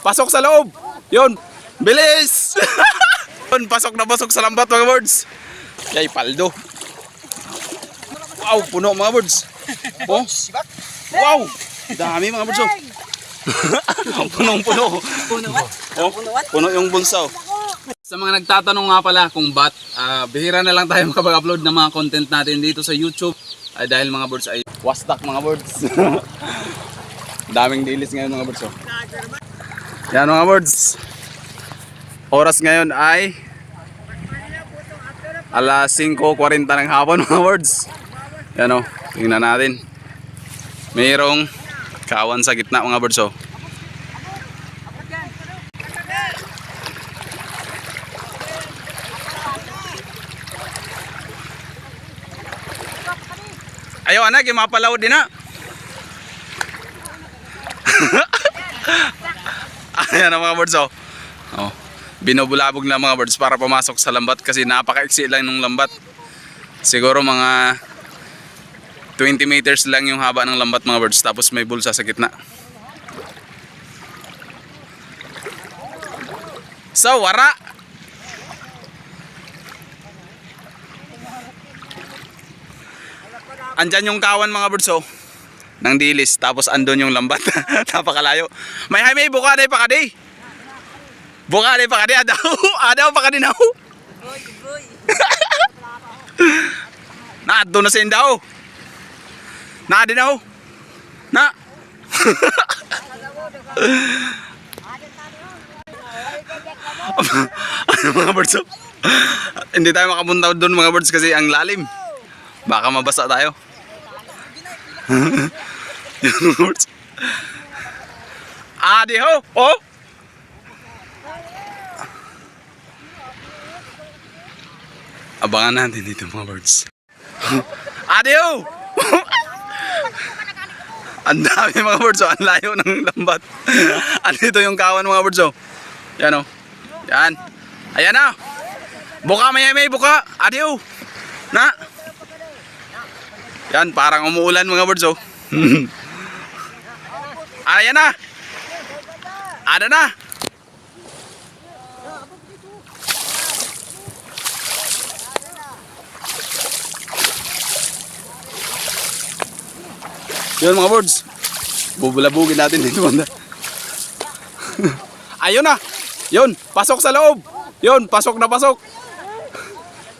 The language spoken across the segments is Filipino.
pasok sa loob. Yun, bilis. Yun, pasok na pasok sa lambat mga birds. Yay, paldo. Wow, puno mga birds. Oh, wow, dami mga birds. Punong-puno. Oh, puno yung bunsaw. Sa mga nagtatanong nga pala kung bihira na lang tayo makapag-upload ng mga content natin dito sa YouTube ay dahil mga birds ay wastak mga birds. Daming dilis ngayon mga birds. Oh. Yan mga birds. Oras ngayon ay alas 5:40 ng hapon mga birds. Yan o, tingnan natin. Mayroong kawan sa gitna mga birds. Oh. Ayaw anak, mapalaw din na. Ayan ang mga birds. Oh. Oh. Binubulabog na mga birds para pumasok sa lambat kasi napaka-iksi lang ng lambat. Siguro mga 20 meters lang yung haba ng lambat mga birds, tapos may bulsa sa gitna. So, wara. Andyan yung kawan mga birds oh, ng dilis, tapos andun yung lambat. Napakalayo. May buka day pa kadi. Buka day pa kadi adaw pa kadi na. Na doon na sa indaw. Na din ako. Na. Ano mga birds oh? Hindi tayo makapunta doon mga birds kasi ang lalim. Baka mabasa tayo. Adi ho. Oh. Abangan natin dito mga birds. Adi ho. Ang dami mga birds oh. Ang layo ng lambat. Andito yung kawan mga birds oh. Yan oh. Yan. Ayan na. Buka may buka. Adi ho. Na. Yan, parang umuulan mga birds oh. Ayan na. Ada na. Yun mga birds. Bubulabugin natin dito banda. Ayun na. Yun, pasok sa loob. Yun, pasok na pasok.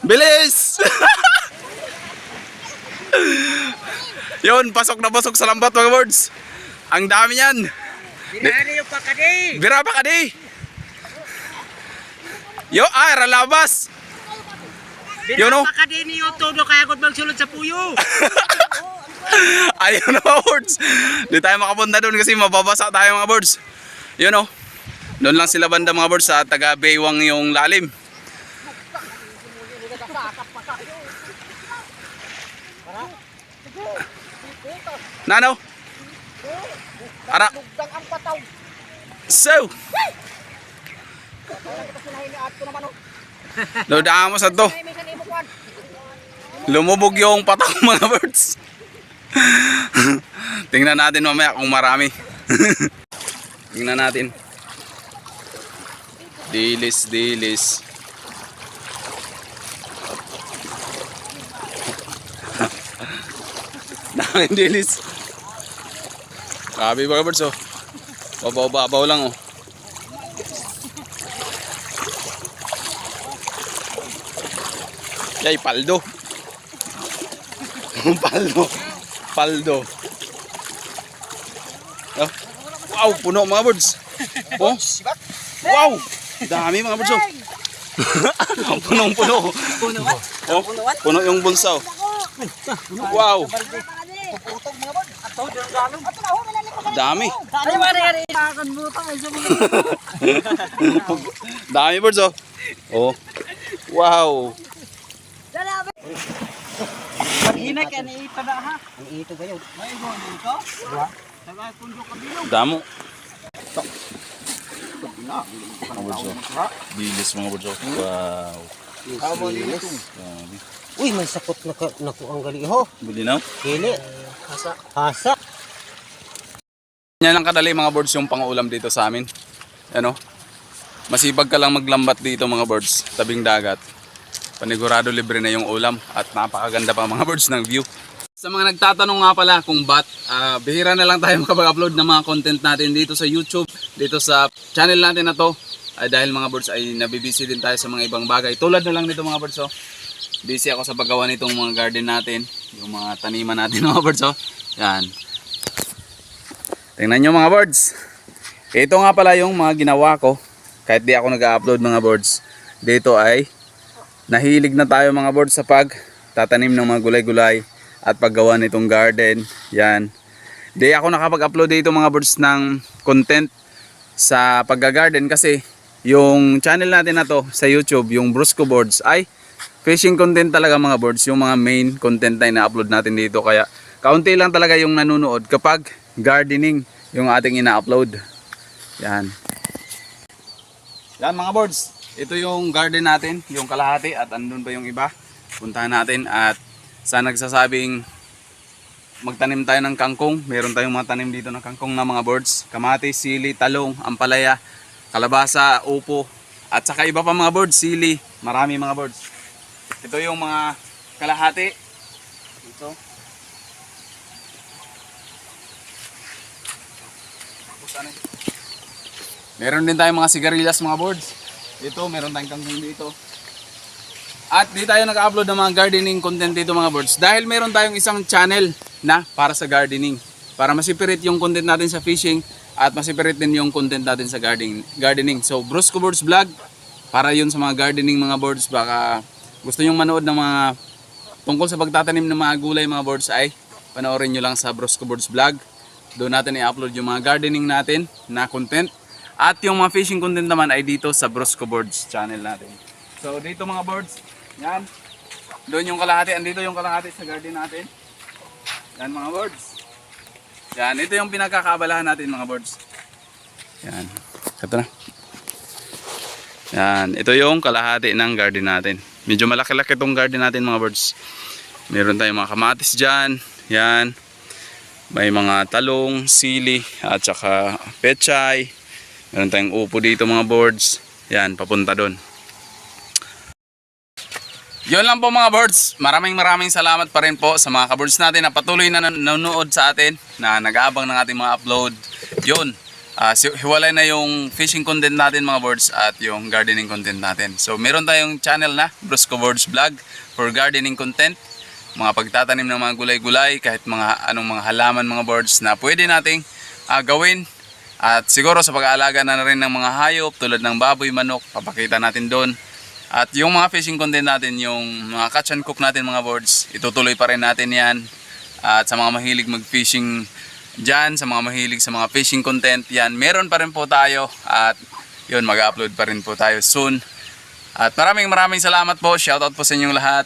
Bilis. Yun, pasok na pasok sa lambat mga birds. Ang dami yan. Binani yung pakadi. Bira pa kadi. Yo, ralabas. Binani yung pakadi ni yung todo kaya kung magsulod sa puyo. Ayun na mga birds. Di tayo makapunta doon kasi mababasa tayo mga birds. Yun o. Doon lang sila banda mga birds sa taga Baywang yung lalim. Nano? Ara. So. Dodaan mo sa to. Lumubog yung pataw mga birds. Tingnan natin mamaya kung marami. Tingnan natin. Dilis, dilis. Daming dilis. Grabe mga birds oh. Babaw-babaw lang oh. Yay, paldo. Paldo. Paldo. Oh. Wow, puno mga birds. Oh. Wow. Dami mga birds oh. Punong-puno. Oh. Puno yung bunsaw. Wow. Dami. Dami birds oh. Oh. Wow. Hina ka ni ito na ha. Ang ito ba yun? May ito dito? Wala. Taga pundo ka bilog. Damo. Bilis mga birds oh. Wow. Bilis. Uy, may sakot na naku ang gali ho. Bili na. Kili. Hasa. Yan ang kadali mga birds yung pang-ulam dito sa amin. Ano? Masipag ka lang maglambat dito mga birds, tabing dagat. Panigurado libre na yung ulam at napakaganda pa mga birds ng view. Sa mga nagtatanong nga pala kung ba't bihira na lang tayo makapag-upload ng mga content natin dito sa YouTube, dito sa channel natin na to, dahil mga birds ay nabibisi din tayo sa mga ibang bagay. Tulad na lang nito mga birds, oh. Busy ako sa paggawa nitong mga garden natin, yung mga taniman natin mga birds, oh. Yan. Tingnan nyo mga birds. Ito nga pala yung mga ginawa ko kahit di ako nag-upload mga birds. Dito ay nahilig na tayo mga birds sa pagtatanim ng mga gulay-gulay at paggawa nitong garden. Yan. Di ako nakapag-upload dito mga birds ng content sa pagga-garden kasi yung channel natin na to sa YouTube, yung Brusco Boards, ay fishing content talaga mga birds. Yung mga main content na ina-upload natin dito. Kaya kaunti lang talaga yung nanonood kapag gardening yung ating ina-upload. Yan. Yan mga birds. Ito yung garden natin, yung kalahati at andun pa yung iba. Puntahan natin at sa nagsasabing magtanim tayo ng kangkong. Meron tayong mga tanim dito ng kangkong na mga birds. Kamatis, sili, talong, ampalaya, kalabasa, upo. At saka iba pa mga birds, sili. Marami mga birds. Ito yung mga kalahati. Ito. Meron din tayong mga sigarilyas mga birds. Ito, meron tayong kangkong dito. At di tayo nag-upload ng mga gardening content dito mga birds. Dahil meron tayong isang channel na para sa gardening. Para masipirit yung content natin sa fishing at masipirit din yung content natin sa gardening. So, Brusco Birds Vlog. Para yun sa mga gardening mga birds. Baka gusto nyong manood ng mga tungkol sa pagtatanim ng mga gulay mga birds ay panoorin nyo lang sa Brusco Birds Vlog. Doon natin i-upload yung mga gardening natin na content. At yung mga fishing content naman ay dito sa Brusco Birds channel natin. So dito mga birds, yan. Doon yung kalahati, andito yung kalahati sa garden natin. Yan mga birds. Yan, ito yung pinagkakaabalahan natin mga birds. Yan, ito na. Yan, ito yung kalahati ng garden natin. Medyo malaki-laki itong garden natin mga birds. Meron tayong mga kamatis dyan. Yan. May mga talong, sili, at saka pechay. Meron tayong upo dito mga birds. Yan, papunta doon. Yun lang po mga birds. Maraming salamat pa rin po sa mga ka-birds natin na patuloy na nanonood sa atin, na nag-aabang ng ating mga upload. Yun, hiwalay na yung fishing content natin mga birds at yung gardening content natin. So meron tayong channel na Brusco Birds Vlog for gardening content. Mga pagtatanim ng mga gulay-gulay, kahit mga anong mga halaman mga birds na pwede nating gawin. At siguro sa pag-aalaga na rin ng mga hayop tulad ng baboy, manok, papakita natin doon. At yung mga fishing content natin, yung mga catch and cook natin mga birds, itutuloy pa rin natin yan. At sa mga mahilig mag-fishing dyan, sa mga mahilig sa mga fishing content, yan, meron pa rin po tayo. At yun, mag-upload pa rin po tayo soon. At maraming salamat po. Shoutout po sa inyong lahat.